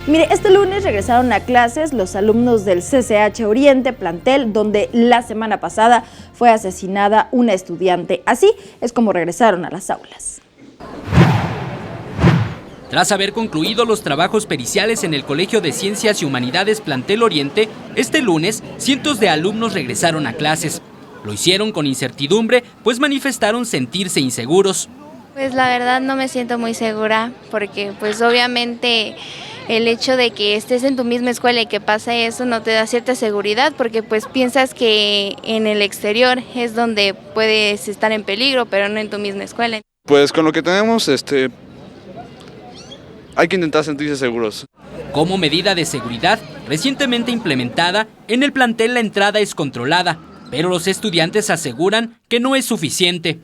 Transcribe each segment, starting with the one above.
Mire, este lunes regresaron a clases los alumnos del CCH Oriente, plantel donde la semana pasada fue asesinada una estudiante. Así es como regresaron a las aulas. Tras haber concluido los trabajos periciales en el Colegio de Ciencias y Humanidades Plantel Oriente, este lunes cientos de alumnos regresaron a clases. Lo hicieron con incertidumbre, pues manifestaron sentirse inseguros. Pues la verdad no me siento muy segura, porque pues obviamente el hecho de que estés en tu misma escuela y que pase eso no te da cierta seguridad, porque pues piensas que en el exterior es donde puedes estar en peligro, pero no en tu misma escuela. Pues con lo que tenemos, hay que intentar sentirse seguros. Como medida de seguridad recientemente implementada, en el plantel la entrada es controlada, pero los estudiantes aseguran que no es suficiente.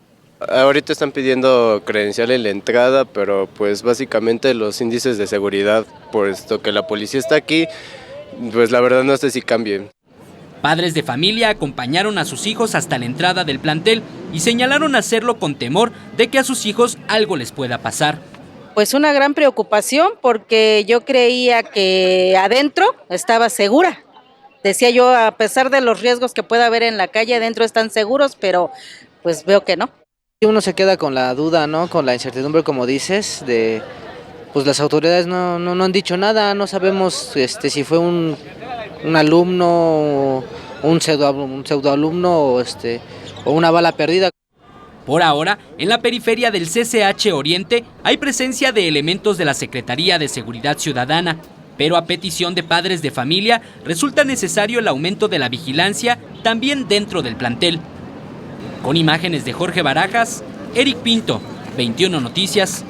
Ahorita están pidiendo credencial en la entrada, pero pues básicamente los índices de seguridad, puesto que la policía está aquí, pues la verdad no sé si cambien. Padres de familia acompañaron a sus hijos hasta la entrada del plantel y señalaron hacerlo con temor de que a sus hijos algo les pueda pasar. Pues una gran preocupación, porque yo creía que adentro estaba segura. Decía yo, a pesar de los riesgos que pueda haber en la calle, adentro están seguros, pero pues veo que no. Uno se queda con la duda, ¿no? Con la incertidumbre, como dices, de pues las autoridades no han dicho nada, no sabemos si fue un alumno, un pseudoalumno o una bala perdida. Por ahora, en la periferia del CCH Oriente hay presencia de elementos de la Secretaría de Seguridad Ciudadana, pero a petición de padres de familia resulta necesario el aumento de la vigilancia también dentro del plantel. Con imágenes de Jorge Barajas, Eric Pinto, 21 Noticias.